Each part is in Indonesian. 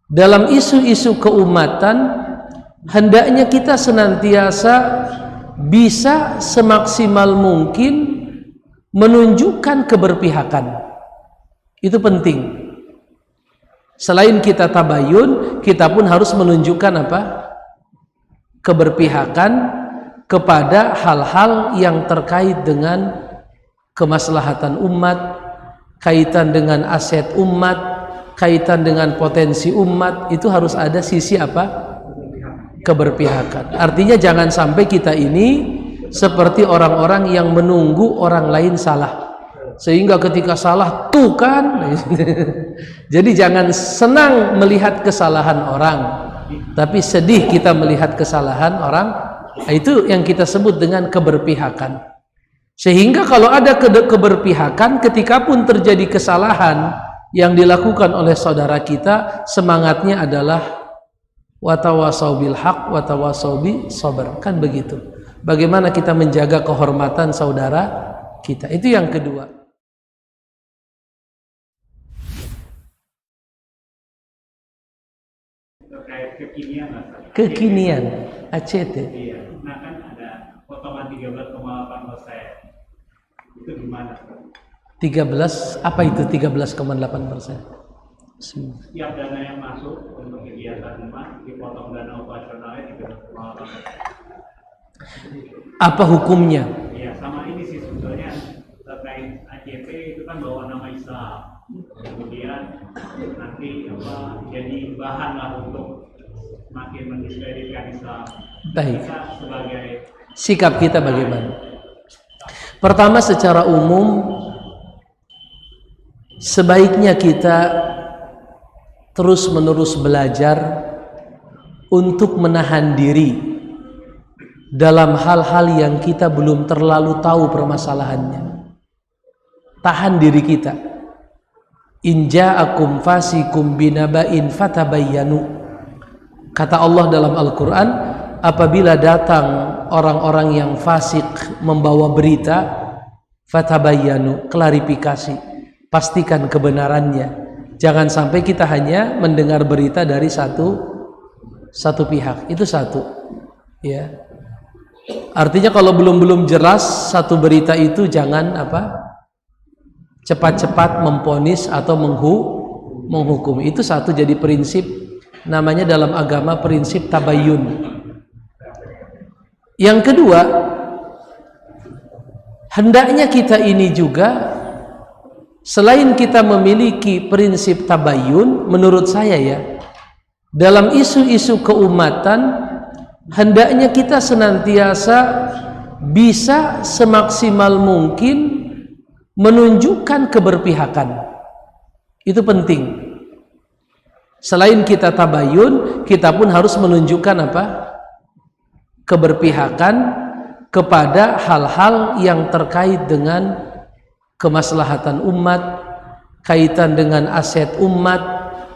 dalam isu-isu keumatan hendaknya kita senantiasa bisa semaksimal mungkin menunjukkan keberpihakan. Itu penting. Selain kita tabayun, kita pun harus menunjukkan apa? Keberpihakan kepada hal-hal yang terkait dengan kemaslahatan umat, kaitan dengan aset umat, kaitan dengan potensi umat. Itu harus ada sisi apa? Keberpihakan. Artinya jangan sampai kita ini seperti orang-orang yang menunggu orang lain salah, sehingga ketika salah tuh kan jadi jangan senang melihat kesalahan orang, tapi sedih kita melihat kesalahan orang. Itu yang kita sebut dengan keberpihakan. Sehingga kalau ada keberpihakan, ketika pun terjadi kesalahan yang dilakukan oleh saudara kita, semangatnya adalah watawasau bil haq watawasau bis sabr. Kan begitu. Bagaimana kita menjaga kehormatan saudara kita. Itu yang kedua. Terkait kekinian, Kekinian ACT. Iya. Nah kan ada potongan 13,8%. Itu gimana? 13, apa itu 13,8%? Setiap dana yang masuk untuk kegiatan umat dipotong dana operasionalnya 13,8%. Apa hukumnya? Iya, sama ini sih sebetulnya terkait ACP itu kan bawa nama Islam. Kemudian nanti jadi bahan lah untuk makin mendiskreditkan Islam. Baik. Kita sebagai Sikap kita bagaimana? Pertama, secara umum sebaiknya kita terus-menerus belajar untuk menahan diri dalam hal-hal yang kita belum terlalu tahu permasalahannya. Tahan diri kita. In ja'akum fasikum binaba'in fatabayyanu. Kata Allah dalam Al-Quran, apabila datang orang-orang yang fasik membawa berita, fatabayyanu, klarifikasi, pastikan kebenarannya. Jangan sampai kita hanya mendengar berita dari satu pihak. Itu satu. Ya. Artinya kalau belum jelas satu berita itu, jangan cepat-cepat memponis atau menghukum. Itu satu, jadi prinsip, namanya dalam agama prinsip tabayyun. Yang kedua, hendaknya kita ini juga, selain kita memiliki prinsip tabayyun, menurut saya ya, dalam isu-isu keumatan hendaknya kita senantiasa bisa semaksimal mungkin menunjukkan keberpihakan. Itu penting. Selain kita tabayun, kita pun harus menunjukkan keberpihakan kepada hal-hal yang terkait dengan kemaslahatan umat, kaitan dengan aset umat,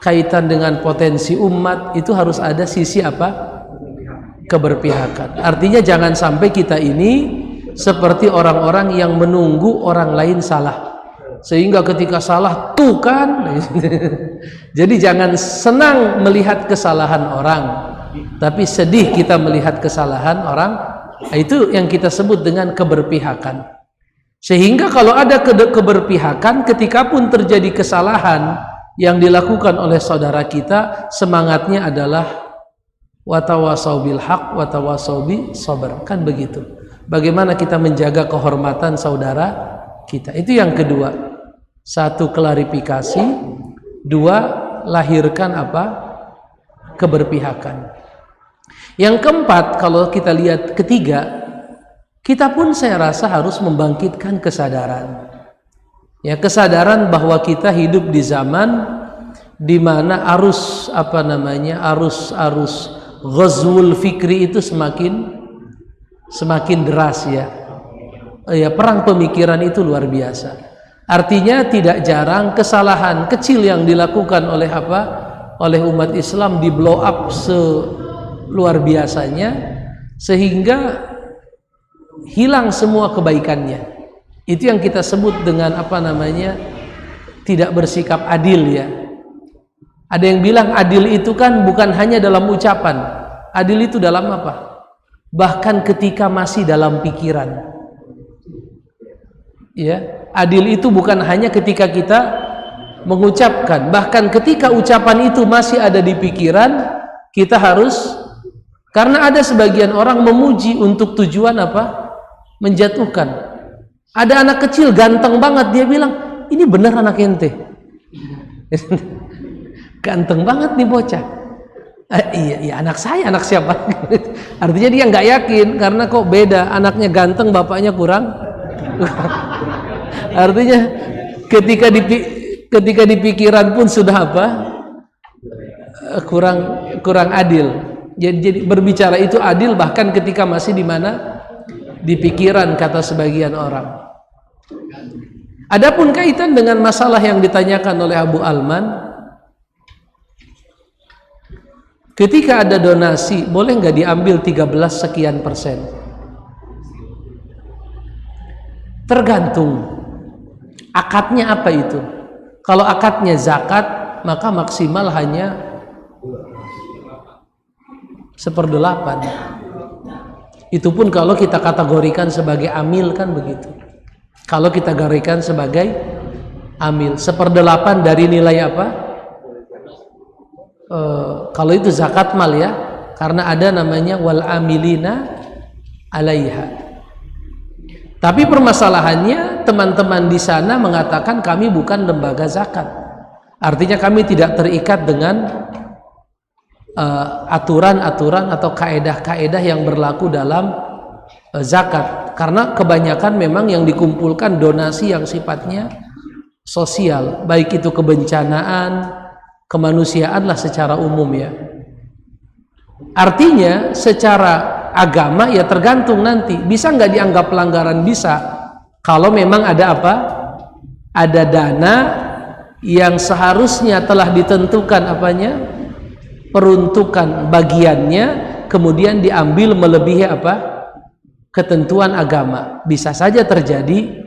kaitan dengan potensi umat. Itu harus ada sisi keberpihakan. Artinya jangan sampai kita ini seperti orang-orang yang menunggu orang lain salah, sehingga ketika salah tuh kan jadi jangan senang melihat kesalahan orang, tapi sedih kita melihat kesalahan orang. Itu yang kita sebut dengan keberpihakan. Sehingga kalau ada keberpihakan, ketika pun terjadi kesalahan yang dilakukan oleh saudara kita, semangatnya adalah watawasau bil haq watawasau bis sabr. Kan begitu. Bagaimana kita menjaga kehormatan saudara kita. Itu yang kedua. Satu, klarifikasi. Dua, lahirkan keberpihakan. Yang keempat, kalau kita lihat ketiga, kita pun saya rasa harus membangkitkan kesadaran. Ya, kesadaran bahwa kita hidup di zaman di mana arus ghazwul fikri itu semakin deras ya. Perang pemikiran itu luar biasa. Artinya tidak jarang kesalahan kecil yang dilakukan oleh umat Islam di blow up luar biasanya, sehingga hilang semua kebaikannya. Itu yang kita sebut dengan tidak bersikap adil ya. Ada yang bilang adil itu kan bukan hanya dalam ucapan. Adil itu dalam apa? Bahkan ketika masih dalam pikiran. Ya, adil itu bukan hanya ketika kita mengucapkan, bahkan ketika ucapan itu masih ada di pikiran, kita harus, karena ada sebagian orang memuji untuk tujuan apa? Menjatuhkan. Ada anak kecil ganteng banget, dia bilang, ini benar anak ente. Ganteng banget nih bocah. Iya anak saya, anak siapa? Artinya dia nggak yakin karena kok beda, anaknya ganteng, bapaknya kurang. Artinya ketika di pikiran pun sudah apa? Kurang adil. Jadi berbicara itu adil bahkan ketika masih di mana? Di pikiran, kata sebagian orang. Adapun kaitan dengan masalah yang ditanyakan oleh Abu Alman, ketika ada donasi, boleh nggak diambil 13 sekian persen? Tergantung akadnya apa itu. Kalau akadnya zakat, maka maksimal hanya 1/8. Itu pun kalau kita kategorikan sebagai amil, kan begitu. Kalau kita kategorikan sebagai amil, 1/8 dari nilai apa? Kalau itu zakat mal ya, karena ada namanya wal amilina alaiha. Tapi permasalahannya teman-teman di sana mengatakan kami bukan lembaga zakat. Artinya kami tidak terikat dengan aturan-aturan atau kaedah-kaedah yang berlaku dalam zakat. Karena kebanyakan memang yang dikumpulkan donasi yang sifatnya sosial, baik itu kebencanaan, kemanusiaan lah secara umum ya. Artinya secara agama ya tergantung nanti, bisa nggak dianggap pelanggaran? Bisa, kalau memang ada apa? Ada dana yang seharusnya telah ditentukan apanya? Peruntukan bagiannya, kemudian diambil melebihi apa? Ketentuan agama. Bisa saja terjadi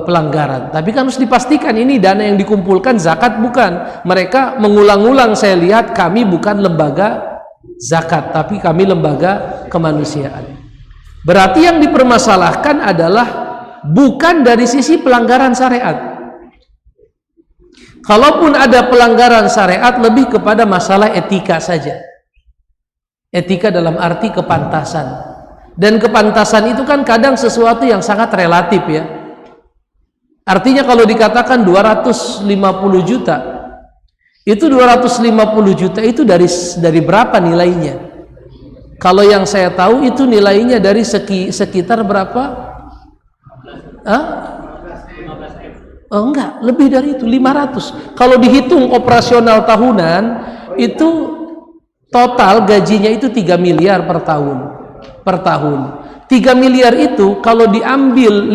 pelanggaran, tapi kan harus dipastikan ini dana yang dikumpulkan zakat bukan. Mereka mengulang-ulang, saya lihat, kami bukan lembaga zakat, tapi kami lembaga kemanusiaan. Berarti yang dipermasalahkan adalah bukan dari sisi pelanggaran syariat. Kalaupun ada pelanggaran syariat, lebih kepada masalah etika saja. Etika dalam arti kepantasan. Dan kepantasan itu kan kadang sesuatu yang sangat relatif ya. Artinya kalau dikatakan 250 juta, itu 250 juta itu dari berapa nilainya? Kalau yang saya tahu itu nilainya dari sekitar berapa? Oh, enggak, lebih dari itu, 500. Kalau dihitung operasional tahunan, itu total gajinya itu 3 miliar per tahun. 3 miliar itu kalau diambil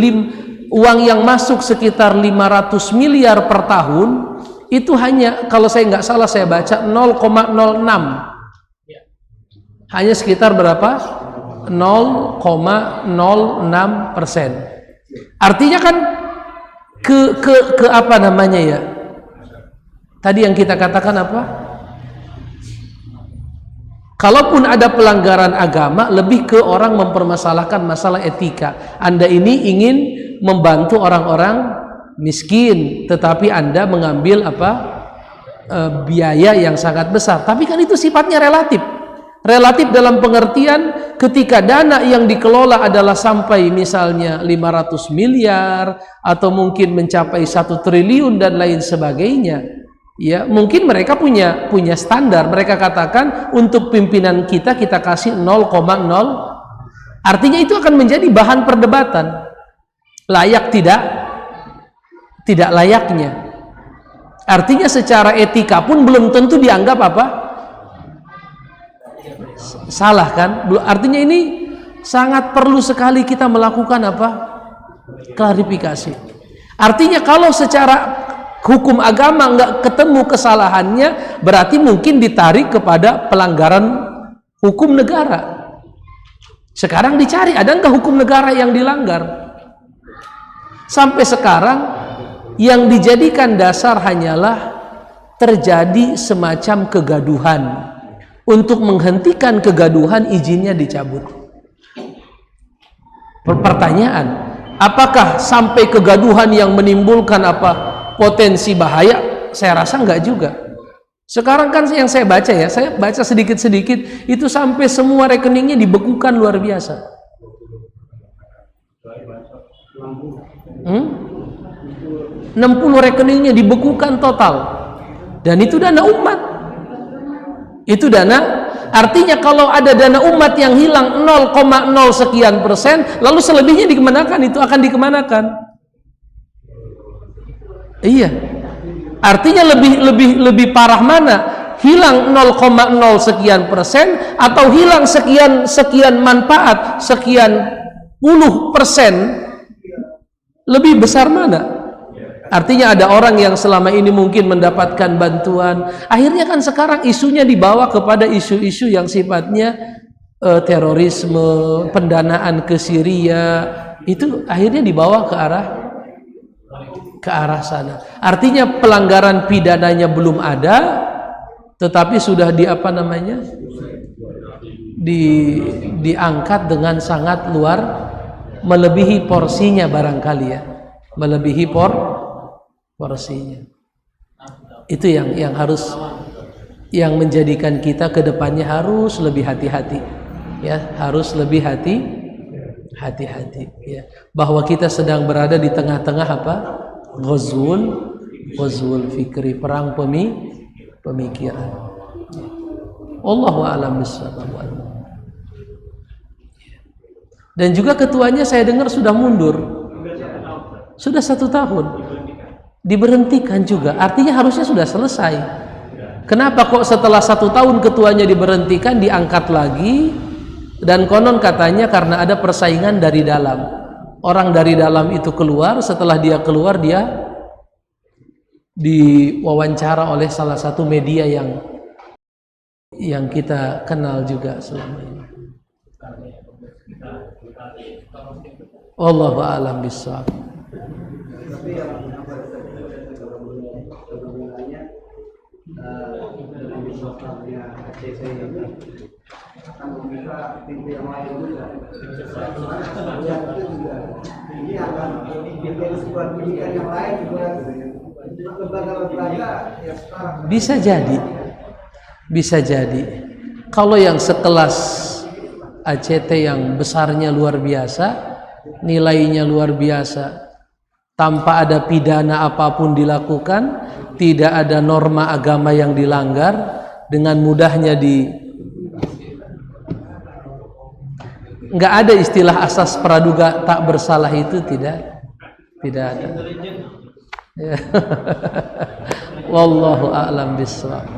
uang yang masuk sekitar 500 miliar per tahun, itu hanya, kalau saya nggak salah saya baca 0,06, hanya sekitar berapa? 0,06%. Artinya kan ke apa namanya ya? Tadi yang kita katakan apa? Kalaupun ada pelanggaran agama, lebih ke orang mempermasalahkan masalah etika. Anda ini ingin membantu orang-orang miskin, tetapi Anda mengambil biaya yang sangat besar. Tapi kan itu sifatnya relatif. Relatif dalam pengertian ketika dana yang dikelola adalah sampai misalnya 500 miliar atau mungkin mencapai 1 triliun dan lain sebagainya. Ya, mungkin mereka punya standar. Mereka katakan untuk pimpinan kita kasih 0,0. Artinya itu akan menjadi bahan perdebatan. Layak tidak layaknya. Artinya secara etika pun belum tentu dianggap apa? Salah kan? Artinya ini sangat perlu sekali kita melakukan apa? Klarifikasi. Artinya kalau secara hukum agama nggak ketemu kesalahannya, berarti mungkin ditarik kepada pelanggaran hukum negara. Sekarang dicari ada nggak hukum negara yang dilanggar. Sampai sekarang yang dijadikan dasar hanyalah terjadi semacam kegaduhan. Untuk menghentikan kegaduhan, izinnya dicabut. Pertanyaan, apakah sampai kegaduhan yang menimbulkan potensi bahaya? Saya rasa enggak juga. Sekarang kan yang saya baca ya, saya baca sedikit-sedikit, itu sampai semua rekeningnya dibekukan luar biasa. 60 rekeningnya dibekukan total. Dan itu dana umat. Itu dana, artinya kalau ada dana umat yang hilang 0,0 sekian persen, lalu selebihnya dikemanakan? Itu akan dikemanakan? Iya. Artinya lebih parah mana? Hilang 0,0 sekian persen atau hilang sekian manfaat, sekian puluh persen, lebih besar mana? Artinya ada orang yang selama ini mungkin mendapatkan bantuan, akhirnya kan sekarang isunya dibawa kepada isu-isu yang sifatnya terorisme, pendanaan ke Syria, itu akhirnya dibawa ke arah sana. Artinya pelanggaran pidananya belum ada, tetapi sudah diangkat dengan sangat luar, melebihi porsinya barangkali ya, melebihi porsinya. Itu yang harus, yang menjadikan kita ke depannya harus lebih hati-hati ya, harus lebih hati-hati ya, bahwa kita sedang berada di tengah-tengah ghazwul fikri, perang pemikiran. Allahu a'lam bishawab. Dan juga ketuanya saya dengar sudah mundur, sudah 1 tahun diberhentikan juga, artinya harusnya sudah selesai. Kenapa kok setelah 1 tahun ketuanya diberhentikan, diangkat lagi? Dan konon katanya karena ada persaingan dari dalam, orang dari dalam itu keluar, setelah dia keluar dia diwawancara oleh salah satu media yang kita kenal juga selama ini. Wallahu a'lam bishawab. Tapi yang hubungannya dengan sosialnya ACC ini akan meminta pintu yang lain juga. Yang itu juga ini akan menjadi sebuah pendidikan yang lain juga. Lembaga-lembaga yang sekarang bisa jadi. Kalau yang sekelas ACT yang besarnya luar biasa, nilainya luar biasa, tanpa ada pidana apapun dilakukan, tidak ada norma agama yang dilanggar, dengan mudahnya nggak ada istilah asas praduga tak bersalah, itu tidak ada. Wallahu a'lam bishawab.